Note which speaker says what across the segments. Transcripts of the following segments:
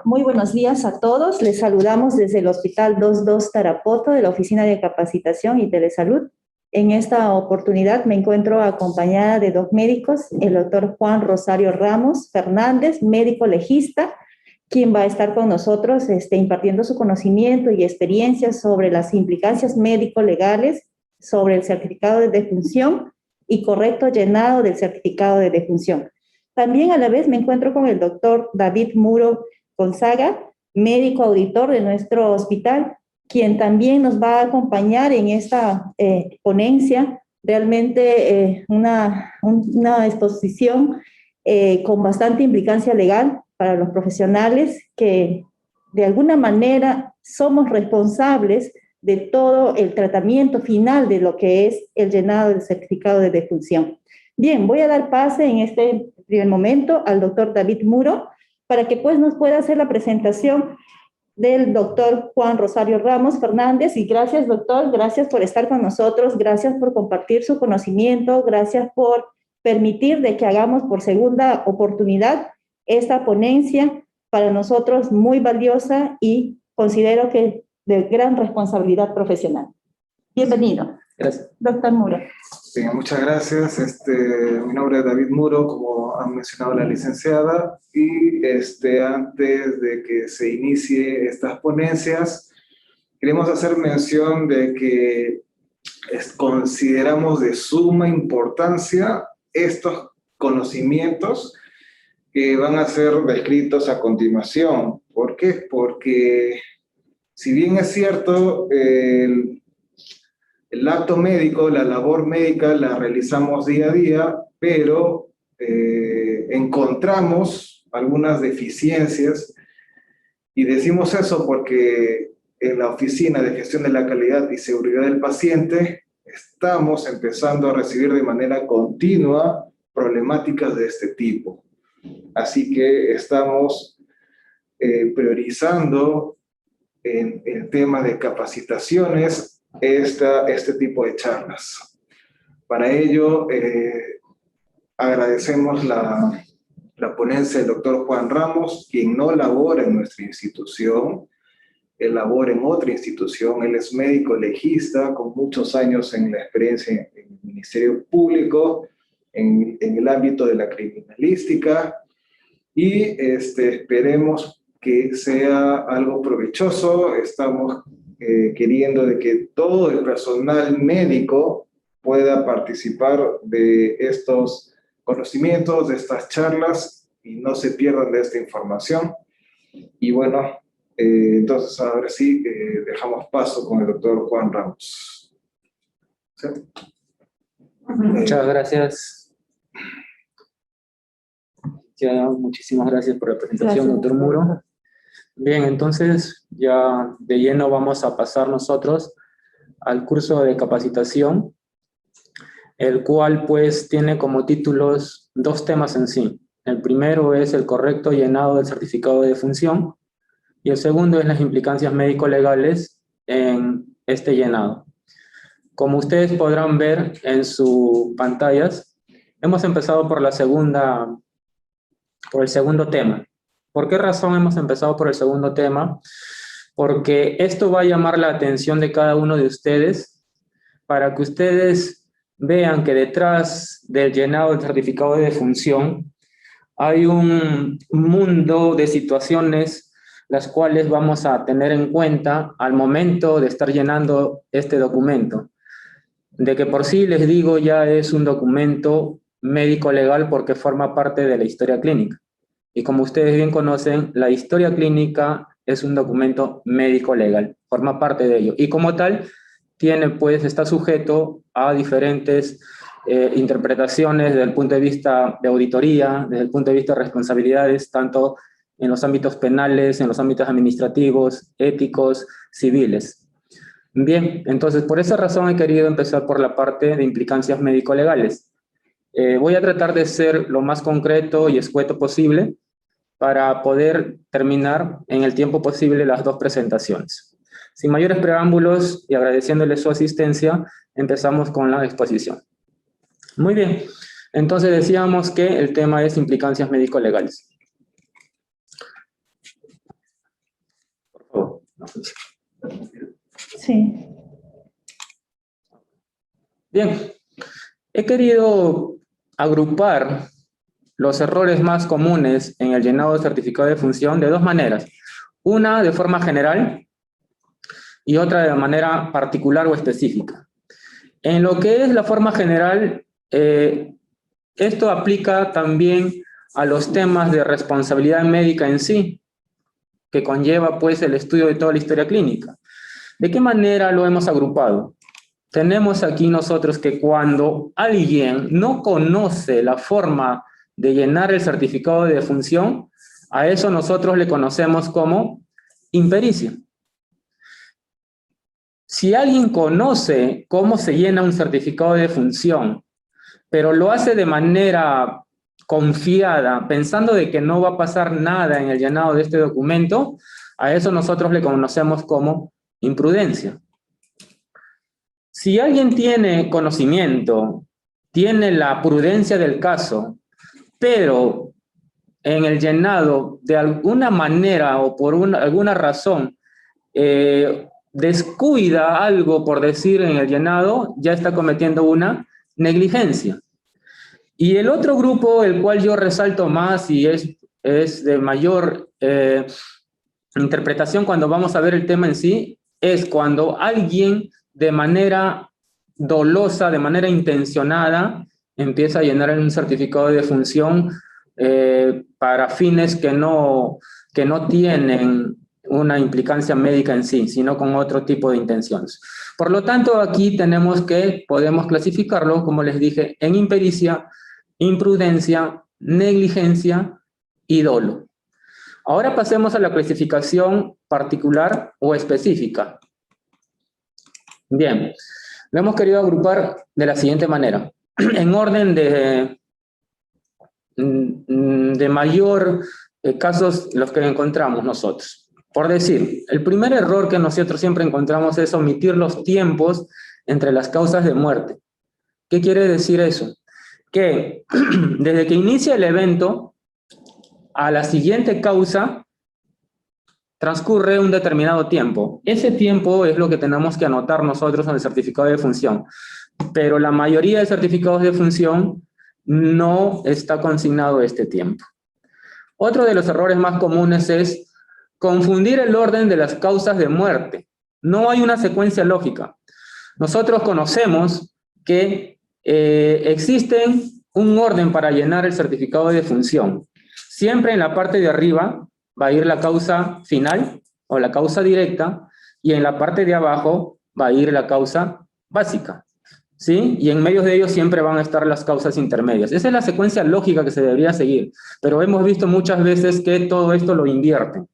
Speaker 1: Muy buenos días a todos. Les saludamos desde el Hospital 22 Tarapoto de la Oficina de Capacitación y Telesalud. En esta oportunidad me encuentro acompañada de dos médicos, el doctor Juan Rosario Ramos Fernández, médico legista, quien va a estar con nosotros impartiendo su conocimiento y experiencia sobre las implicancias médico-legales, sobre el certificado de defunción y correcto llenado del certificado de defunción. También a la vez me encuentro con el doctor David Muro Gonzaga, médico auditor de nuestro hospital, quien también nos va a acompañar en esta ponencia, realmente una exposición con bastante implicancia legal para los profesionales que de alguna manera somos responsables de todo el tratamiento final de lo que es el llenado del certificado de defunción. Bien, voy a dar pase en este primer momento al doctor David Muro para que pues nos pueda hacer la presentación del doctor Juan Rosario Ramos Fernández. Y gracias, doctor, gracias por estar con nosotros, gracias por compartir su conocimiento, gracias por permitir de que hagamos por segunda oportunidad esta ponencia, para nosotros muy valiosa y considero que de gran responsabilidad profesional. Bienvenido.
Speaker 2: Gracias.
Speaker 1: Doctor Muro.
Speaker 3: Sí, muchas gracias. Mi nombre es David Muro, como ha mencionado la licenciada, y antes de que se inicie estas ponencias, queremos hacer mención de que consideramos de suma importancia estos conocimientos que van a ser descritos a continuación. ¿Por qué? Porque si bien es cierto, el acto médico, la labor médica la realizamos día a día, pero encontramos algunas deficiencias, y decimos eso porque en la Oficina de Gestión de la Calidad y Seguridad del Paciente estamos empezando a recibir de manera continua problemáticas de este tipo. Así que estamos priorizando en el tema de capacitaciones este tipo de charlas. Para ello, agradecemos la ponencia del doctor Juan Ramos, quien no labora en nuestra institución, él labora en otra institución, él es médico legista, con muchos años en la experiencia en el Ministerio Público, en el ámbito de la criminalística, y esperemos que sea algo provechoso. Estamos queriendo de que todo el personal médico pueda participar de estos conocimientos, de estas charlas, y no se pierdan de esta información. Y bueno, entonces ahora sí, dejamos paso con el doctor Juan Ramos. ¿Sí?
Speaker 2: Muchas gracias. Muchísimas gracias por la presentación, doctor Muro. Bien, entonces ya de lleno vamos a pasar nosotros al curso de capacitación, el cual pues tiene como títulos dos temas en sí. El primero es el correcto llenado del certificado de defunción y el segundo es las implicancias médico-legales en este llenado. Como ustedes podrán ver en sus pantallas, hemos empezado por el segundo tema. ¿Por qué razón hemos empezado por el segundo tema? Porque esto va a llamar la atención de cada uno de ustedes para que ustedes vean que detrás del llenado del certificado de defunción hay un mundo de situaciones las cuales vamos a tener en cuenta al momento de estar llenando este documento. De que por sí les digo ya es un documento médico-legal porque forma parte de la historia clínica. Y como ustedes bien conocen, la historia clínica es un documento médico-legal, forma parte de ello. Y como tal, está sujeto a diferentes interpretaciones desde el punto de vista de auditoría, desde el punto de vista de responsabilidades, tanto en los ámbitos penales, en los ámbitos administrativos, éticos, civiles. Bien, entonces por esa razón he querido empezar por la parte de implicancias médico-legales. Voy a tratar de ser lo más concreto y escueto posible para poder terminar en el tiempo posible las dos presentaciones. Sin mayores preámbulos y agradeciéndole su asistencia, empezamos con la exposición. Muy bien, entonces decíamos que el tema es implicancias médico-legales.
Speaker 1: Sí.
Speaker 2: Bien, he querido agrupar los errores más comunes en el llenado de certificado de función de dos maneras. Una de forma general y otra de manera particular o específica. En lo que es la forma general, esto aplica también a los temas de responsabilidad médica en sí, que conlleva pues el estudio de toda la historia clínica. ¿De qué manera lo hemos agrupado? Tenemos aquí nosotros que cuando alguien no conoce la forma de llenar el certificado de defunción, a eso nosotros le conocemos como impericia. Si alguien conoce cómo se llena un certificado de defunción, pero lo hace de manera confiada, pensando de que no va a pasar nada en el llenado de este documento, a eso nosotros le conocemos como imprudencia. Si alguien tiene conocimiento, tiene la prudencia del caso, pero en el llenado de alguna manera o por alguna razón descuida algo, por decir, en el llenado, ya está cometiendo una negligencia. Y el otro grupo, el cual yo resalto más y es de mayor interpretación cuando vamos a ver el tema en sí, es cuando alguien de manera dolosa, de manera intencionada, empieza a llenar un certificado de defunción para fines que no tienen una implicancia médica en sí, sino con otro tipo de intenciones. Por lo tanto, aquí podemos clasificarlo, como les dije, en impericia, imprudencia, negligencia y dolo. Ahora pasemos a la clasificación particular o específica. Bien, lo hemos querido agrupar de la siguiente manera, en orden de mayor casos los que encontramos nosotros. Por decir, el primer error que nosotros siempre encontramos es omitir los tiempos entre las causas de muerte. ¿Qué quiere decir eso? Que desde que inicia el evento a la siguiente causa transcurre un determinado tiempo. Ese tiempo es lo que tenemos que anotar nosotros en el certificado de defunción. Pero la mayoría de certificados de defunción no está consignado este tiempo. Otro de los errores más comunes es confundir el orden de las causas de muerte. No hay una secuencia lógica. Nosotros conocemos que existen un orden para llenar el certificado de defunción. Siempre en la parte de arriba va a ir la causa final o la causa directa y en la parte de abajo va a ir la causa básica, ¿sí? Y en medio de ellos siempre van a estar las causas intermedias. Esa es la secuencia lógica que se debería seguir, pero hemos visto muchas veces que todo esto lo invierten.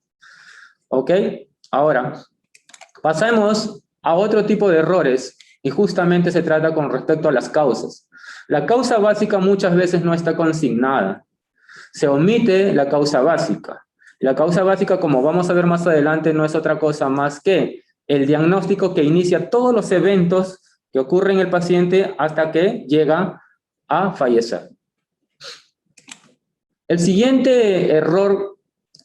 Speaker 2: ¿Ok? Ahora, pasemos a otro tipo de errores y justamente se trata con respecto a las causas. La causa básica muchas veces no está consignada. Se omite la causa básica. La causa básica, como vamos a ver más adelante, no es otra cosa más que el diagnóstico que inicia todos los eventos que ocurren en el paciente hasta que llega a fallecer. El siguiente error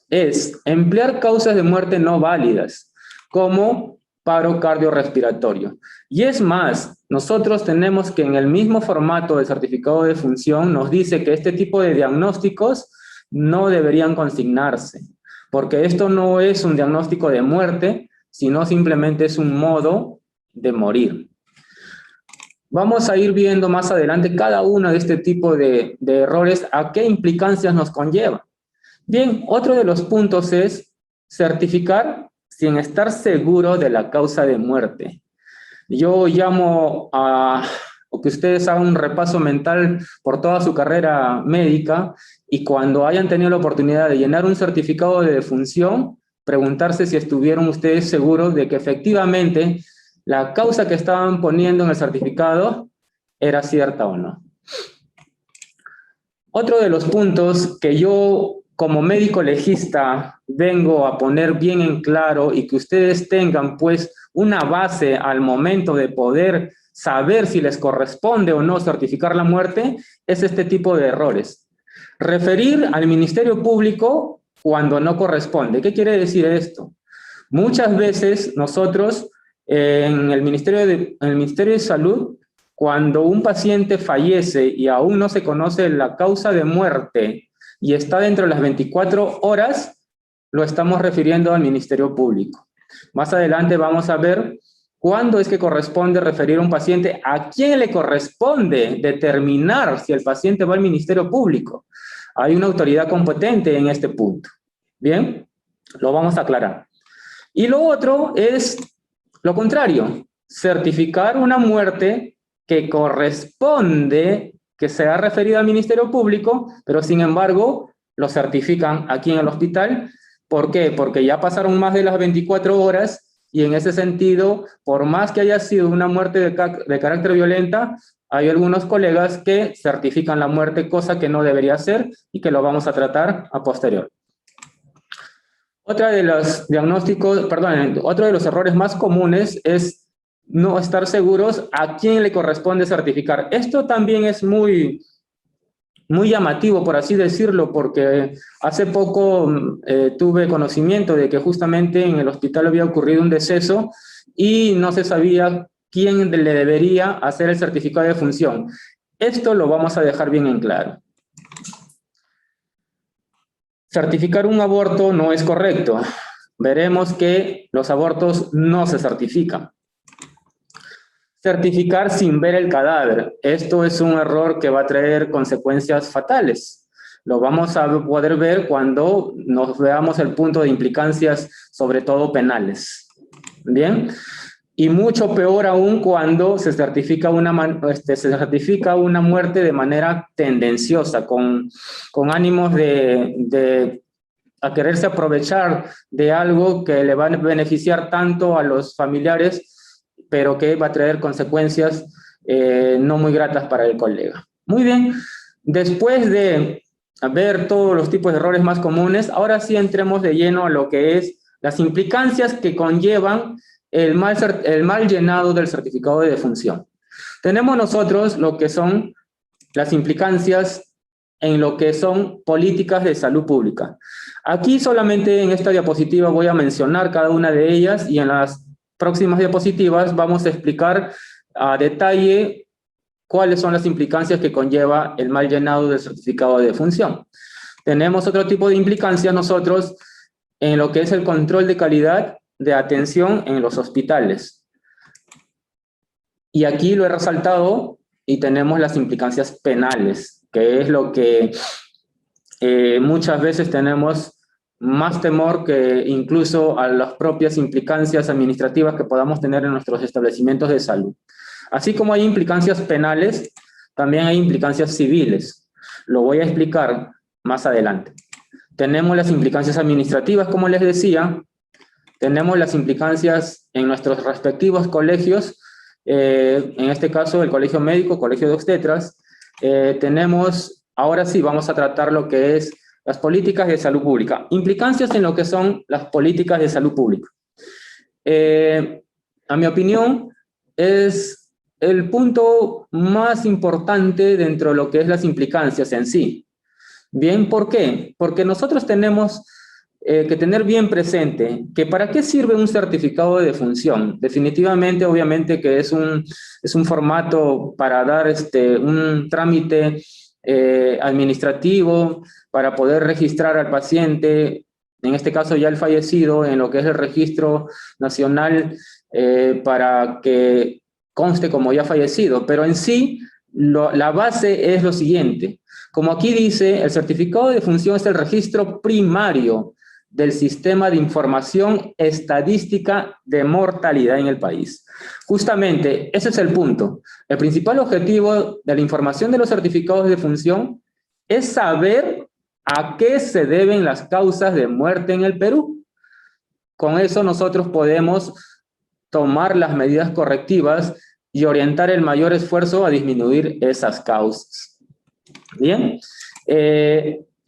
Speaker 2: es emplear causas de muerte no válidas, como paro cardiorrespiratorio. Y es más, nosotros tenemos que en el mismo formato del certificado de defunción nos dice que este tipo de diagnósticos no deberían consignarse, porque esto no es un diagnóstico de muerte, sino simplemente es un modo de morir. Vamos a ir viendo más adelante cada uno de este tipo de errores, a qué implicancias nos conlleva. Bien, otro de los puntos es certificar sin estar seguro de la causa de muerte. Yo llamo a que ustedes hagan un repaso mental por toda su carrera médica y cuando hayan tenido la oportunidad de llenar un certificado de defunción, preguntarse si estuvieron ustedes seguros de que efectivamente la causa que estaban poniendo en el certificado era cierta o no. Otro de los puntos que yo como médico legista vengo a poner bien en claro y que ustedes tengan pues una base al momento de poder saber si les corresponde o no certificar la muerte, es este tipo de errores. Referir al Ministerio Público cuando no corresponde. ¿Qué quiere decir esto? Muchas veces nosotros en el Ministerio de Salud, cuando un paciente fallece y aún no se conoce la causa de muerte y está dentro de las 24 horas, lo estamos refiriendo al Ministerio Público. Más adelante vamos a ver cuándo es que corresponde referir a un paciente, a quién le corresponde determinar si el paciente va al Ministerio Público. Hay una autoridad competente en este punto. Bien, lo vamos a aclarar. Y lo otro es lo contrario, certificar una muerte que corresponde, que sea referida al Ministerio Público, pero sin embargo lo certifican aquí en el hospital. ¿Por qué? Porque ya pasaron más de las 24 horas y en ese sentido, por más que haya sido una muerte de carácter violenta, hay algunos colegas que certifican la muerte, cosa que no debería ser y que lo vamos a tratar a posterior. Otro de los errores más comunes es no estar seguros a quién le corresponde certificar. Esto también es muy llamativo, por así decirlo, porque hace poco tuve conocimiento de que justamente en el hospital había ocurrido un deceso y no se sabía quién le debería hacer el certificado de defunción. Esto lo vamos a dejar bien en claro. Certificar un aborto no es correcto. Veremos que los abortos no se certifican. Certificar sin ver el cadáver. Esto es un error que va a traer consecuencias fatales. Lo vamos a poder ver cuando nos veamos el punto de implicancias, sobre todo penales. Bien. Y mucho peor aún cuando se certifica una muerte de manera tendenciosa, con ánimos de a quererse aprovechar de algo que le va a beneficiar tanto a los familiares, pero que va a traer consecuencias no muy gratas para el colega. Muy bien, después de ver todos los tipos de errores más comunes, ahora sí entremos de lleno a lo que es las implicancias que conllevan el mal llenado del certificado de defunción. Tenemos nosotros lo que son las implicancias en lo que son políticas de salud pública. Aquí solamente en esta diapositiva voy a mencionar cada una de ellas y en las próximas diapositivas vamos a explicar a detalle cuáles son las implicancias que conlleva el mal llenado del certificado de defunción. Tenemos otro tipo de implicancias nosotros en lo que es el control de calidad de atención en los hospitales. Y aquí lo he resaltado y tenemos las implicancias penales, que es lo que muchas veces tenemos más temor que incluso a las propias implicancias administrativas que podamos tener en nuestros establecimientos de salud. Así como hay implicancias penales, también hay implicancias civiles. Lo voy a explicar más adelante. Tenemos las implicancias administrativas, como les decía. Tenemos las implicancias en nuestros respectivos colegios, en este caso el colegio médico, colegio de obstetras. Tenemos, ahora sí vamos a tratar lo que es las políticas de salud pública. Implicancias en lo que son las políticas de salud pública. A mi opinión, es el punto más importante dentro de lo que es las implicancias en sí. Bien, ¿por qué? Porque nosotros tenemos que tener bien presente que para qué sirve un certificado de defunción. Definitivamente, obviamente que es un formato para dar un trámite administrativo, para poder registrar al paciente, en este caso ya el fallecido, en lo que es el registro nacional, para que conste como ya fallecido. Pero en sí, la base es lo siguiente. Como aquí dice, el certificado de defunción es el registro primario del sistema de información estadística de mortalidad en el país. Justamente, ese es el punto. El principal objetivo de la información de los certificados de defunción es saber a qué se deben las causas de muerte en el Perú. Con eso nosotros podemos tomar las medidas correctivas y orientar el mayor esfuerzo a disminuir esas causas. Bien.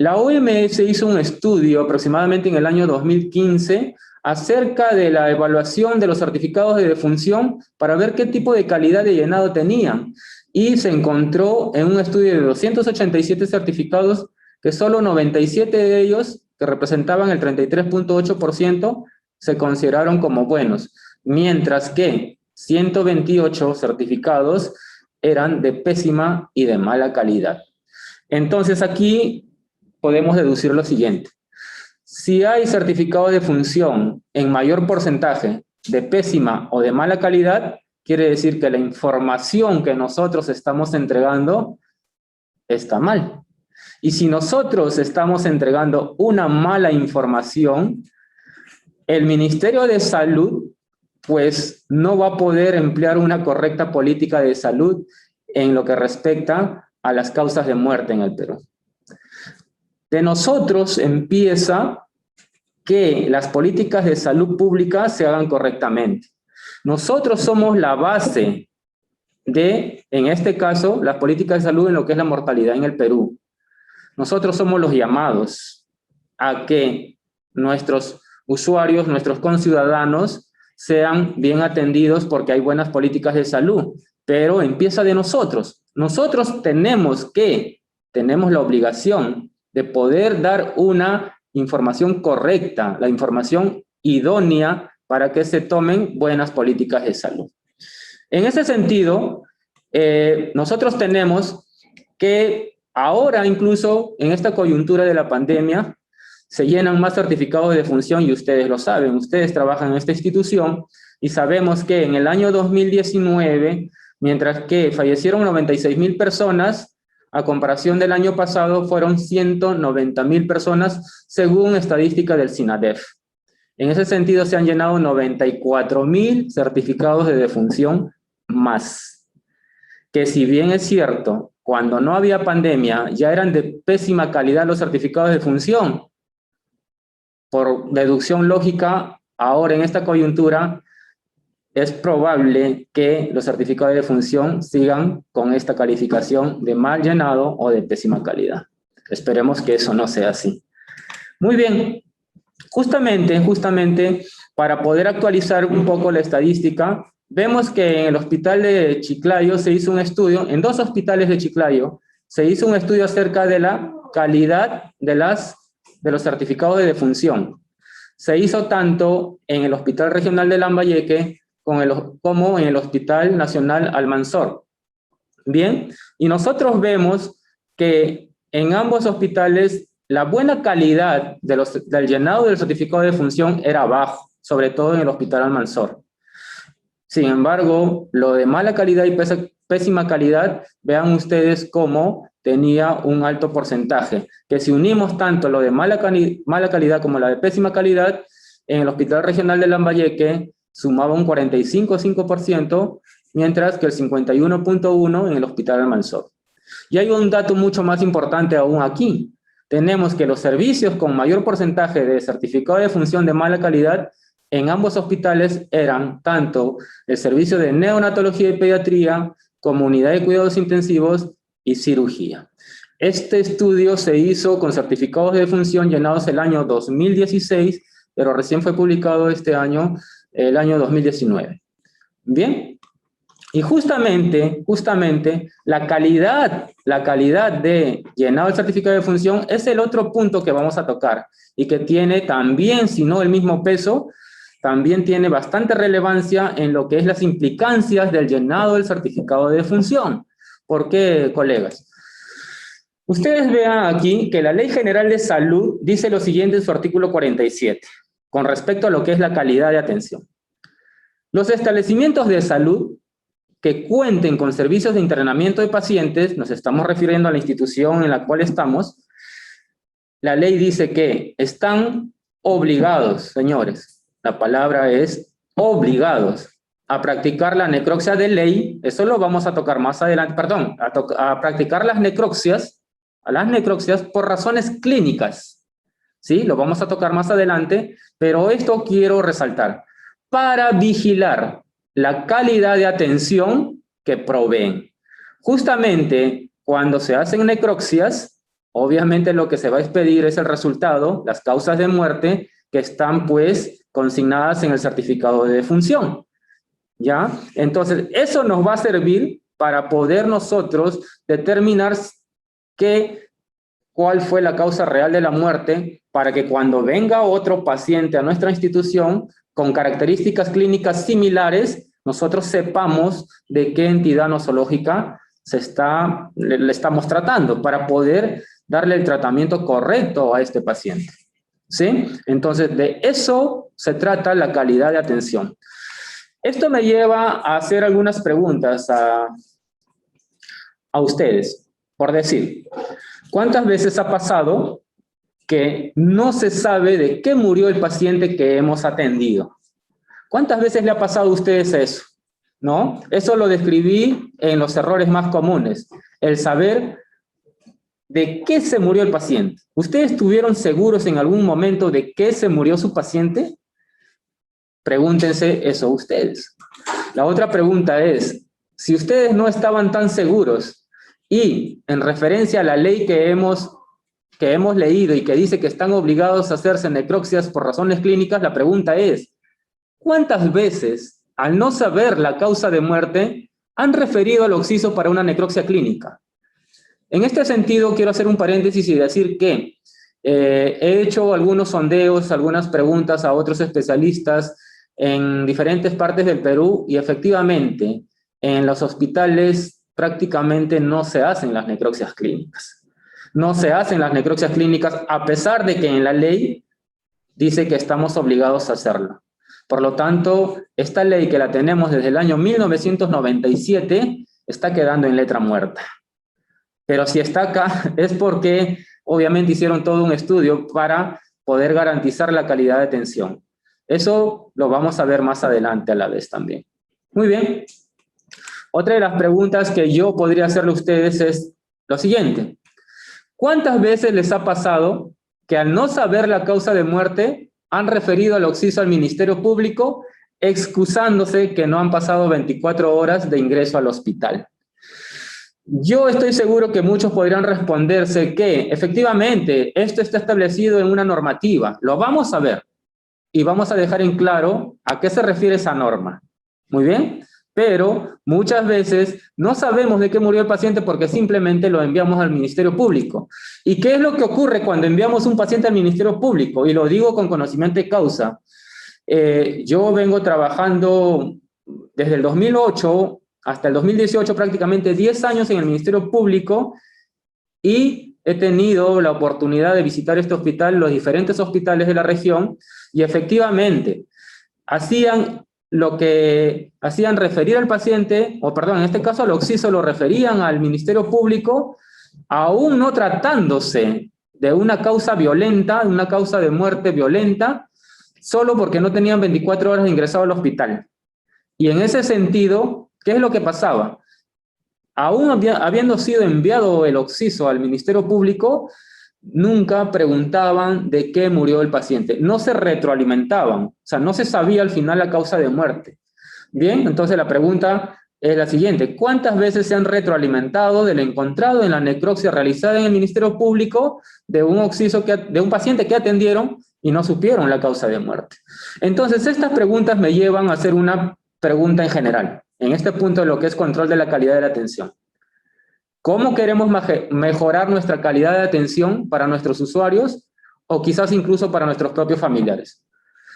Speaker 2: La OMS hizo un estudio aproximadamente en el año 2015 acerca de la evaluación de los certificados de defunción para ver qué tipo de calidad de llenado tenían. Y se encontró en un estudio de 287 certificados que solo 97 de ellos, que representaban el 33.8%, se consideraron como buenos, mientras que 128 certificados eran de pésima y de mala calidad. Entonces aquí podemos deducir lo siguiente. Si hay certificado de función en mayor porcentaje de pésima o de mala calidad, quiere decir que la información que nosotros estamos entregando está mal. Y si nosotros estamos entregando una mala información, el Ministerio de Salud pues no va a poder emplear una correcta política de salud en lo que respecta a las causas de muerte en el Perú. De nosotros empieza que las políticas de salud pública se hagan correctamente. Nosotros somos la base de, en este caso, las políticas de salud en lo que es la mortalidad en el Perú. Nosotros somos los llamados a que nuestros usuarios, nuestros conciudadanos, sean bien atendidos porque hay buenas políticas de salud, pero empieza de nosotros. Nosotros tenemos la obligación de poder dar una información correcta, la información idónea para que se tomen buenas políticas de salud. En ese sentido, nosotros tenemos que ahora, incluso en esta coyuntura de la pandemia, se llenan más certificados de defunción y ustedes lo saben, ustedes trabajan en esta institución y sabemos que en el año 2019, mientras que fallecieron 96,000 personas, a comparación del año pasado fueron 190,000 personas según estadística del SINADEF. En ese sentido se han llenado 94,000 certificados de defunción más. Que si bien es cierto, cuando no había pandemia ya eran de pésima calidad los certificados de defunción, por deducción lógica, ahora en esta coyuntura es probable que los certificados de defunción sigan con esta calificación de mal llenado o de pésima calidad. Esperemos que eso no sea así. Muy bien, justamente para poder actualizar un poco la estadística, vemos que en el hospital de Chiclayo se hizo un estudio, en 2 hospitales de Chiclayo, se hizo un estudio acerca de la calidad de los certificados de defunción. Se hizo tanto en el Hospital Regional de Lambayeque como en el Hospital Nacional Almanzor. Bien, y nosotros vemos que en ambos hospitales la buena calidad del llenado del certificado de defunción era bajo, sobre todo en el Hospital Almanzor. Sin embargo, lo de mala calidad y pésima calidad, vean ustedes cómo tenía un alto porcentaje, que si unimos tanto lo de mala calidad como la de pésima calidad, en el Hospital Regional de Lambayeque sumaba un 45,5%, mientras que el 51,1% en el Hospital Almanzor. Y hay un dato mucho más importante aún aquí. Tenemos que los servicios con mayor porcentaje de certificado de defunción de mala calidad en ambos hospitales eran tanto el servicio de neonatología y pediatría como unidad de cuidados intensivos y cirugía. Este estudio se hizo con certificados de defunción llenados el año 2016, pero recién fue publicado este año, el año 2019. Bien, y justamente la calidad de llenado del certificado de defunción es el otro punto que vamos a tocar y que tiene también, si no el mismo peso, también tiene bastante relevancia en lo que es las implicancias del llenado del certificado de defunción. ¿Por qué, colegas? Ustedes vean aquí que la Ley General de Salud dice lo siguiente en su artículo 47, con respecto a lo que es la calidad de atención. Los establecimientos de salud que cuenten con servicios de internamiento de pacientes, nos estamos refiriendo a la institución en la cual estamos, la ley dice que están obligados, señores, la palabra es obligados, a practicar la necropsia de ley, eso lo vamos a tocar más adelante, perdón, a practicar las necropsias por razones clínicas, ¿sí? Lo vamos a tocar más adelante, pero esto quiero resaltar, para vigilar la calidad de atención que proveen. Justamente cuando se hacen necropsias, obviamente lo que se va a expedir es el resultado, las causas de muerte que están pues consignadas en el certificado de defunción. ¿Ya? Entonces, eso nos va a servir para poder nosotros determinar cuál fue la causa real de la muerte para que cuando venga otro paciente a nuestra institución con características clínicas similares, nosotros sepamos de qué entidad nosológica le estamos tratando para poder darle el tratamiento correcto a este paciente. ¿Sí? Entonces, de eso se trata la calidad de atención. Esto me lleva a hacer algunas preguntas a ustedes. Por decir, ¿cuántas veces ha pasado que no se sabe de qué murió el paciente que hemos atendido? ¿Cuántas veces le ha pasado a ustedes eso? ¿No? Eso lo describí en los errores más comunes. El saber de qué se murió el paciente. ¿Ustedes estuvieron seguros en algún momento de qué se murió su paciente? Pregúntense eso ustedes. La otra pregunta es, si ustedes no estaban tan seguros y en referencia a la ley que hemos leído y que dice que están obligados a hacerse necropsias por razones clínicas, la pregunta es, ¿cuántas veces, al no saber la causa de muerte, han referido al occiso para una necropsia clínica? En este sentido, quiero hacer un paréntesis y decir que he hecho algunos sondeos, algunas preguntas a otros especialistas en diferentes partes del Perú y efectivamente en los hospitales prácticamente no se hacen las necropsias clínicas. No se hacen las necropsias clínicas a pesar de que en la ley dice que estamos obligados a hacerlo. Por lo tanto, esta ley que la tenemos desde el año 1997 está quedando en letra muerta. Pero si está acá es porque obviamente hicieron todo un estudio para poder garantizar la calidad de atención. Eso lo vamos a ver más adelante a la vez también. Muy bien. Otra de las preguntas que yo podría hacerle a ustedes es lo siguiente. ¿Cuántas veces les ha pasado que al no saber la causa de muerte han referido al occiso al Ministerio Público excusándose que no han pasado 24 horas de ingreso al hospital? Yo estoy seguro que muchos podrían responderse que efectivamente esto está establecido en una normativa. Lo vamos a ver y vamos a dejar en claro a qué se refiere esa norma. Muy bien, pero muchas veces no sabemos de qué murió el paciente porque simplemente lo enviamos al Ministerio Público. ¿Y qué es lo que ocurre cuando enviamos un paciente al Ministerio Público? Y lo digo con conocimiento de causa. Yo vengo trabajando desde el 2008 hasta el 2018, prácticamente 10 años en el Ministerio Público, y he tenido la oportunidad de visitar este hospital, los diferentes hospitales de la región, y efectivamente hacían referir al paciente, o perdón, en este caso al occiso lo referían al Ministerio Público, aún no tratándose de una causa violenta, una causa de muerte violenta, solo porque no tenían 24 horas de ingresado al hospital. Y en ese sentido, ¿qué es lo que pasaba? Aún habiendo sido enviado el occiso al Ministerio Público, nunca preguntaban de qué murió el paciente. No se retroalimentaban, o sea, no se sabía al final la causa de muerte. Bien, entonces la pregunta es la siguiente. ¿Cuántas veces se han retroalimentado del encontrado en la necropsia realizada en el Ministerio Público de un occiso de un paciente que atendieron y no supieron la causa de muerte? Entonces, estas preguntas me llevan a hacer una pregunta en general, en este punto de lo que es control de la calidad de la atención. ¿Cómo queremos mejorar nuestra calidad de atención para nuestros usuarios o quizás incluso para nuestros propios familiares?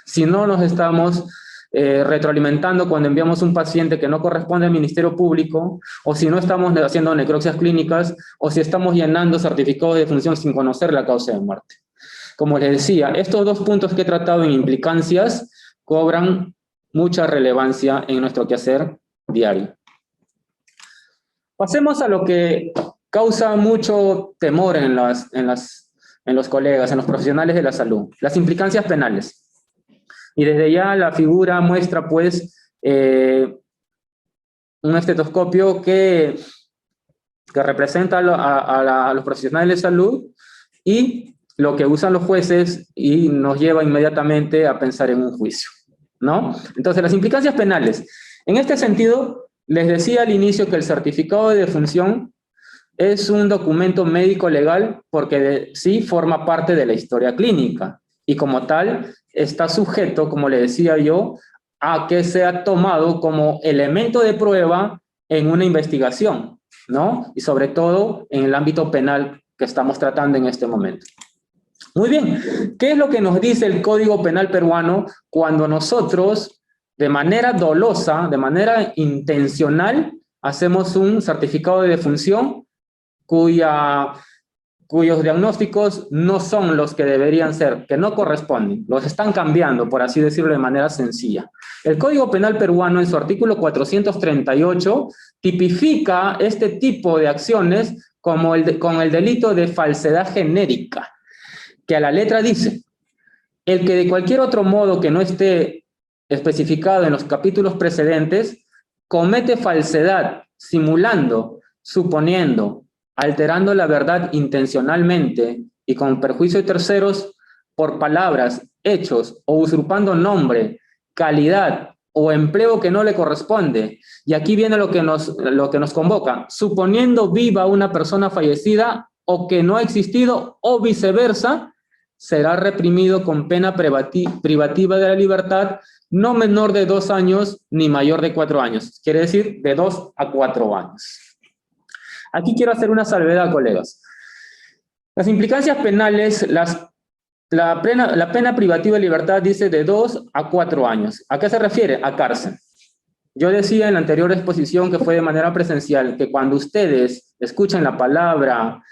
Speaker 2: Si no nos estamos retroalimentando cuando enviamos un paciente que no corresponde al Ministerio Público, o si no estamos haciendo necropsias clínicas, o si estamos llenando certificados de defunción sin conocer la causa de muerte. Como les decía, estos dos puntos que he tratado en implicancias cobran mucha relevancia en nuestro quehacer diario. Pasemos a lo que causa mucho temor en los colegas, en los profesionales de la salud, las implicancias penales. Y desde ya la figura muestra, pues, un estetoscopio que representa a los profesionales de salud y lo que usan los jueces y nos lleva inmediatamente a pensar en un juicio, ¿no? Entonces, las implicancias penales. En este sentido, les decía al inicio que el certificado de defunción es un documento médico legal porque sí forma parte de la historia clínica y como tal está sujeto, como le decía yo, a que sea tomado como elemento de prueba en una investigación, ¿no? Y sobre todo en el ámbito penal que estamos tratando en este momento. Muy bien, ¿qué es lo que nos dice el Código Penal peruano cuando nosotros, de manera dolosa, de manera intencional, hacemos un certificado de defunción cuyos diagnósticos no son los que deberían ser, que no corresponden, los están cambiando, por así decirlo de manera sencilla? El Código Penal peruano, en su artículo 438, tipifica este tipo de acciones como con el delito de falsedad genérica, que a la letra dice: el que de cualquier otro modo que no esté especificado en los capítulos precedentes, comete falsedad, simulando, suponiendo, alterando la verdad intencionalmente y con perjuicio de terceros por palabras, hechos o usurpando nombre, calidad o empleo que no le corresponde. Y aquí viene lo que nos convoca: suponiendo viva una persona fallecida o que no ha existido, o viceversa, será reprimido con pena privativa de la libertad no menor de 2 años ni mayor de 4 años. Quiere decir, de 2 a 4 años. Aquí quiero hacer una salvedad, colegas. Las implicancias penales, la pena privativa de libertad dice de 2 a 4 años. ¿A qué se refiere? A cárcel. Yo decía en la anterior exposición, que fue de manera presencial, que cuando ustedes escuchan la palabra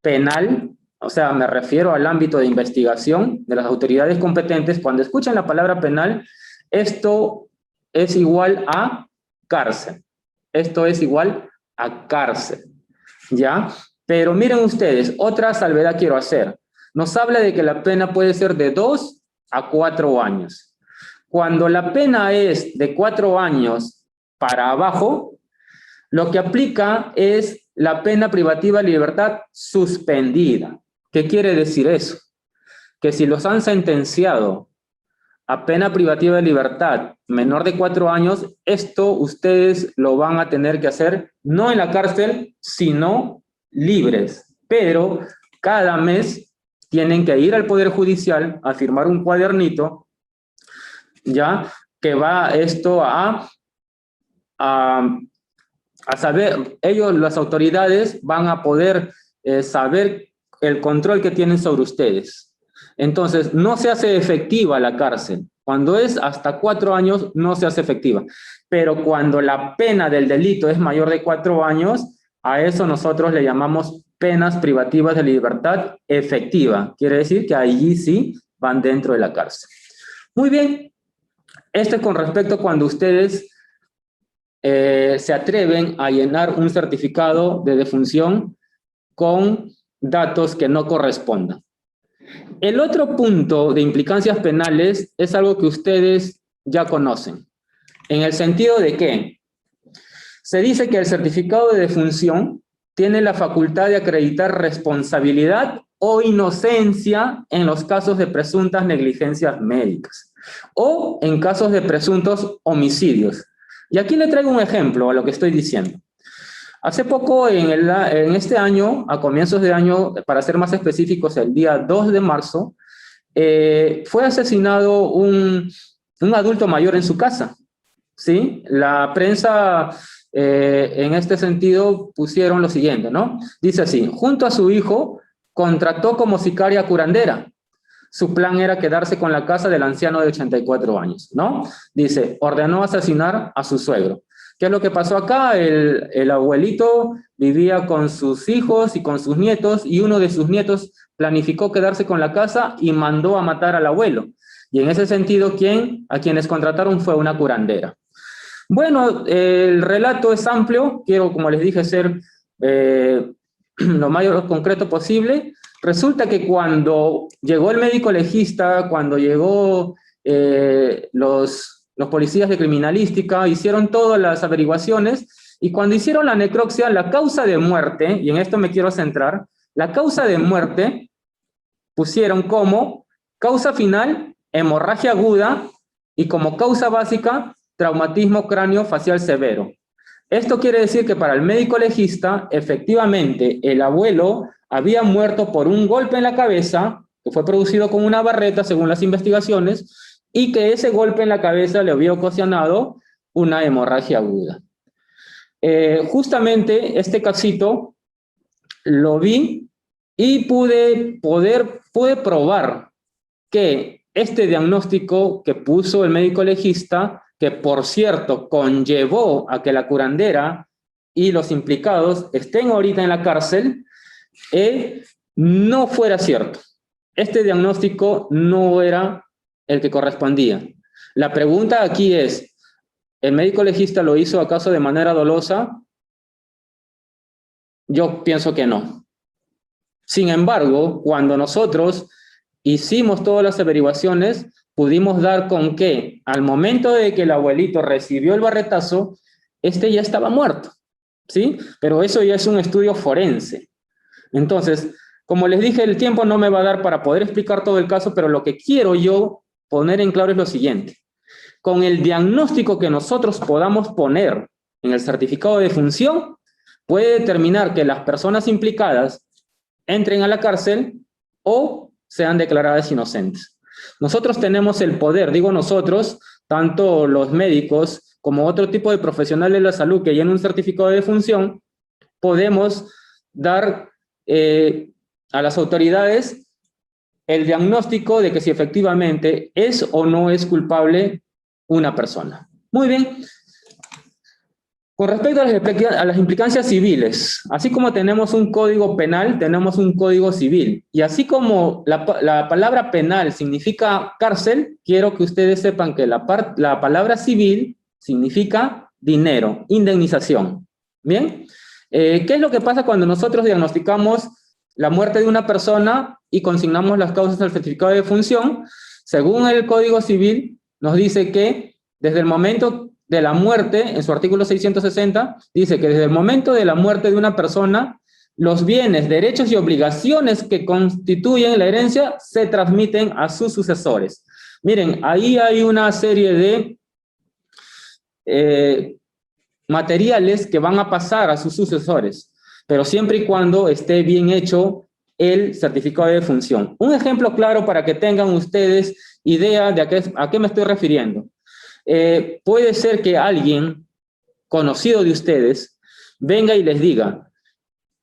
Speaker 2: penal, o sea, me refiero al ámbito de investigación de las autoridades competentes, cuando escuchan la palabra penal, esto es igual a cárcel. Esto es igual a cárcel, ¿ya? Pero miren ustedes, otra salvedad quiero hacer. Nos habla de que la pena puede ser de 2 a 4 años. Cuando la pena es de 4 años para abajo, lo que aplica es la pena privativa de libertad suspendida. ¿Qué quiere decir eso? Que si los han sentenciado a pena privativa de libertad menor de 4 años, esto ustedes lo van a tener que hacer no en la cárcel, sino libres. Pero cada mes tienen que ir al Poder Judicial a firmar un cuadernito, ya, que va esto a saber, las autoridades van a poder saber el control que tienen sobre ustedes. Entonces, no se hace efectiva la cárcel. Cuando es hasta 4 años, no se hace efectiva. Pero cuando la pena del delito es mayor de 4 años, a eso nosotros le llamamos penas privativas de libertad efectiva. Quiere decir que allí sí van dentro de la cárcel. Muy bien. Esto es con respecto a cuando ustedes se atreven a llenar un certificado de defunción con datos que no correspondan. El otro punto de implicancias penales es algo que ustedes ya conocen, en el sentido de que se dice que el certificado de defunción tiene la facultad de acreditar responsabilidad o inocencia en los casos de presuntas negligencias médicas o en casos de presuntos homicidios. Y aquí le traigo un ejemplo a lo que estoy diciendo. Hace poco, en este año, a comienzos de año, para ser más específicos, el día 2 de marzo, fue asesinado un adulto mayor en su casa, ¿sí? La prensa, en este sentido, pusieron lo siguiente, ¿no? Dice así: junto a su hijo, contrató como sicaria curandera. Su plan era quedarse con la casa del anciano de 84 años, ¿no? Dice, ordenó asesinar a su suegro. ¿Qué es lo que pasó acá? El abuelito vivía con sus hijos y con sus nietos, y uno de sus nietos planificó quedarse con la casa y mandó a matar al abuelo. Y en ese sentido, a quienes contrataron fue una curandera. Bueno, el relato es amplio. Quiero, como les dije, ser lo más concreto posible. Resulta que cuando llegó el médico legista, cuando llegó los policías de criminalística, hicieron todas las averiguaciones, y cuando hicieron la necropsia, la causa de muerte, y en esto me quiero centrar, la causa de muerte pusieron como causa final, hemorragia aguda, y como causa básica, traumatismo craneofacial severo. Esto quiere decir que para el médico legista, efectivamente, el abuelo había muerto por un golpe en la cabeza, que fue producido con una barreta, según las investigaciones, y que ese golpe en la cabeza le había ocasionado una hemorragia aguda. Justamente este casito lo vi y pude probar que este diagnóstico que puso el médico legista, que por cierto conllevó a que la curandera y los implicados estén ahorita en la cárcel, no fuera cierto. Este diagnóstico no era el que correspondía. La pregunta aquí es, ¿el médico legista lo hizo acaso de manera dolosa? Yo pienso que no. Sin embargo, cuando nosotros hicimos todas las averiguaciones, pudimos dar con que al momento de que el abuelito recibió el barretazo, ya estaba muerto, ¿sí? Pero eso ya es un estudio forense. Entonces, como les dije, el tiempo no me va a dar para poder explicar todo el caso, pero lo que quiero yo poner en claro es lo siguiente. Con el diagnóstico que nosotros podamos poner en el certificado de defunción, puede determinar que las personas implicadas entren a la cárcel o sean declaradas inocentes. Nosotros tenemos el poder, digo nosotros, tanto los médicos como otro tipo de profesionales de la salud que llenan un certificado de defunción, podemos dar a las autoridades el diagnóstico de que si efectivamente es o no es culpable una persona. Muy bien. Con respecto a las implicancias civiles, así como tenemos un código penal, tenemos un código civil. Y así como la palabra penal significa cárcel, quiero que ustedes sepan que la palabra civil significa dinero, indemnización. ¿Bien? ¿Qué es lo que pasa cuando nosotros diagnosticamos la muerte de una persona y consignamos las causas al certificado de defunción? Según el Código Civil, nos dice que desde el momento de la muerte, en su artículo 660, dice que desde el momento de la muerte de una persona, los bienes, derechos y obligaciones que constituyen la herencia se transmiten a sus sucesores. Miren, ahí hay una serie de materiales que van a pasar a sus sucesores, pero siempre y cuando esté bien hecho el certificado de defunción. Un ejemplo claro para que tengan ustedes idea de a qué me estoy refiriendo. Puede ser que alguien conocido de ustedes venga y les diga,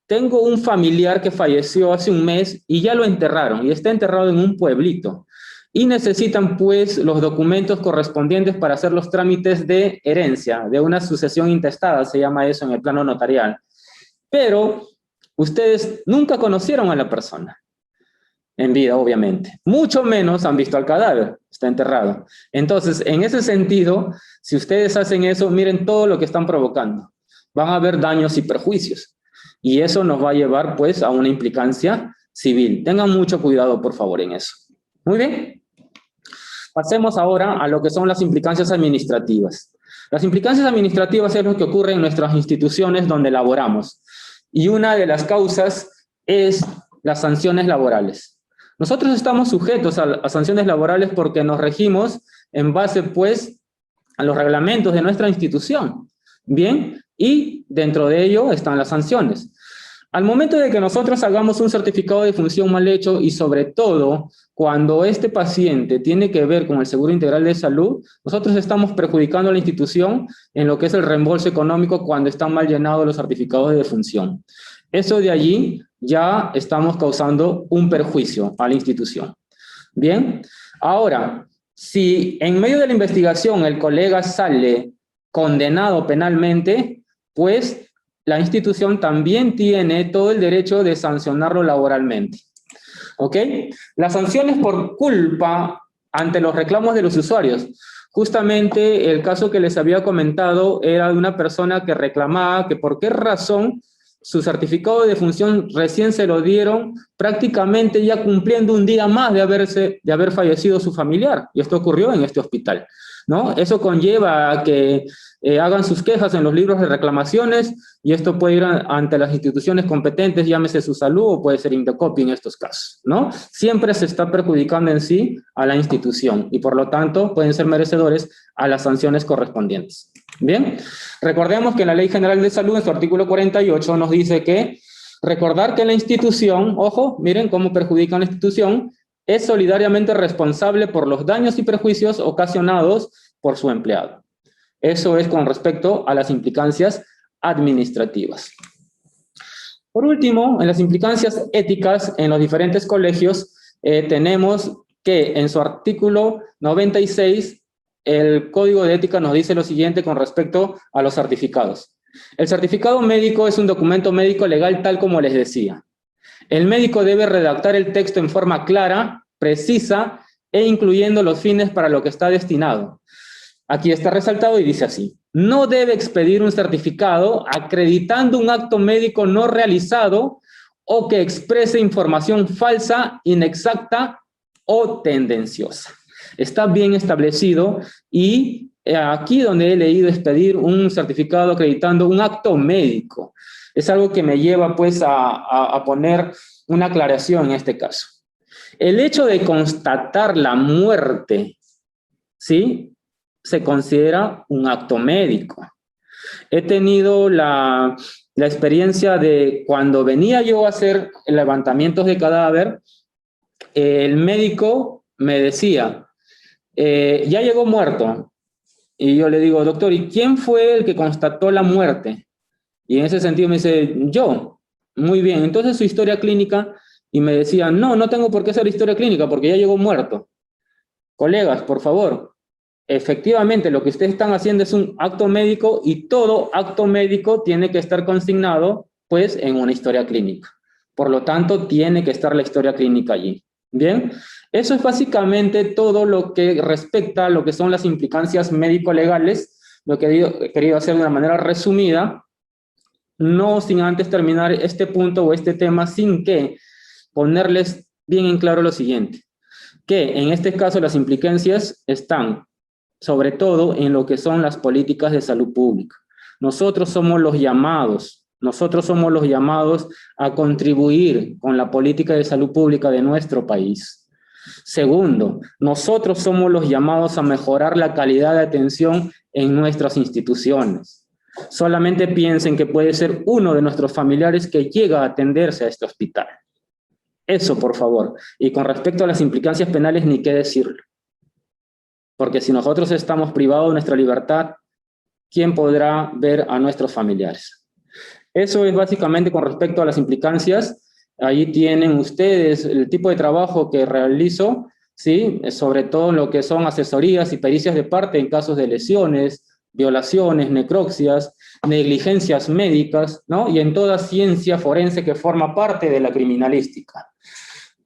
Speaker 2: tengo un familiar que falleció hace un mes y ya lo enterraron y está enterrado en un pueblito y necesitan pues los documentos correspondientes para hacer los trámites de herencia, de una sucesión intestada, se llama eso en el plano notarial. Pero ustedes nunca conocieron a la persona en vida, obviamente. Mucho menos han visto al cadáver, está enterrado. Entonces, en ese sentido, si ustedes hacen eso, miren todo lo que están provocando. Van a haber daños y perjuicios. Y eso nos va a llevar, pues, a una implicancia civil. Tengan mucho cuidado, por favor, en eso. Muy bien. Pasemos ahora a lo que son las implicancias administrativas. Las implicancias administrativas es lo que ocurre en nuestras instituciones donde laboramos. Y una de las causas es las sanciones laborales. Nosotros estamos sujetos a sanciones laborales porque nos regimos en base, pues, a los reglamentos de nuestra institución. Bien, y dentro de ello están las sanciones. Al momento de que nosotros hagamos un certificado de defunción mal hecho y sobre todo cuando este paciente tiene que ver con el Seguro Integral de Salud, nosotros estamos perjudicando a la institución en lo que es el reembolso económico cuando están mal llenados los certificados de defunción. Eso de allí ya estamos causando un perjuicio a la institución. Bien, ahora, si en medio de la investigación el colega sale condenado penalmente, pues la institución también tiene todo el derecho de sancionarlo laboralmente. ¿Ok? Las sanciones por culpa ante los reclamos de los usuarios. Justamente el caso que les había comentado era de una persona que reclamaba que por qué razón su certificado de defunción recién se lo dieron prácticamente ya cumpliendo un día más de haber fallecido su familiar. Y esto ocurrió en este hospital, ¿no? Eso conlleva a que hagan sus quejas en los libros de reclamaciones y esto puede ir ante las instituciones competentes, llámese su salud o puede ser Indecopi en estos casos, ¿no? Siempre se está perjudicando en sí a la institución y por lo tanto pueden ser merecedores a las sanciones correspondientes. Bien, recordemos que la Ley General de Salud en su artículo 48 nos dice que recordar que la institución, ojo, miren cómo perjudica a la institución, es solidariamente responsable por los daños y perjuicios ocasionados por su empleado. Eso es con respecto a las implicancias administrativas. Por último, en las implicancias éticas en los diferentes colegios, tenemos que en su artículo 96, el Código de Ética nos dice lo siguiente con respecto a los certificados. El certificado médico es un documento médico legal tal como les decía. El médico debe redactar el texto en forma clara, precisa e incluyendo los fines para lo que está destinado. Aquí está resaltado y dice así: no debe expedir un certificado acreditando un acto médico no realizado o que exprese información falsa, inexacta o tendenciosa. Está bien establecido y aquí donde he leído expedir un certificado acreditando un acto médico. Es algo que me lleva pues a poner una aclaración en este caso. El hecho de constatar la muerte, ¿sí?, se considera un acto médico. He tenido la experiencia de cuando venía yo a hacer levantamientos de cadáver, el médico me decía, ya llegó muerto. Y yo le digo, doctor, ¿y quién fue el que constató la muerte? Y en ese sentido me dice, yo. Muy bien, entonces su historia clínica, y me decía, no, no tengo por qué hacer historia clínica porque ya llegó muerto. Colegas, por favor, efectivamente lo que ustedes están haciendo es un acto médico y todo acto médico tiene que estar consignado pues en una historia clínica. Por lo tanto, tiene que estar la historia clínica allí. Bien, eso es básicamente todo lo que respecta a lo que son las implicancias médico-legales, lo que he querido hacer de una manera resumida, no sin antes terminar este punto o este tema sin que ponerles bien en claro lo siguiente, que en este caso las implicancias están sobre todo en lo que son las políticas de salud pública. Nosotros somos los llamados a contribuir con la política de salud pública de nuestro país. Segundo, nosotros somos los llamados a mejorar la calidad de atención en nuestras instituciones. Solamente piensen que puede ser uno de nuestros familiares que llega a atenderse a este hospital. Eso, por favor. Y con respecto a las implicancias penales, ni qué decirlo. Porque si nosotros estamos privados de nuestra libertad, ¿quién podrá ver a nuestros familiares? Eso es básicamente con respecto a las implicancias. Ahí tienen ustedes el tipo de trabajo que realizo, ¿sí? Sobre todo en lo que son asesorías y pericias de parte en casos de lesiones, violaciones, necropsias, negligencias médicas, ¿no? Y en toda ciencia forense que forma parte de la criminalística.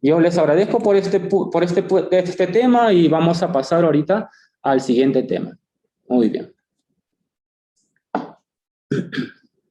Speaker 2: Yo les agradezco por este tema y vamos a pasar ahorita al siguiente tema. Muy bien.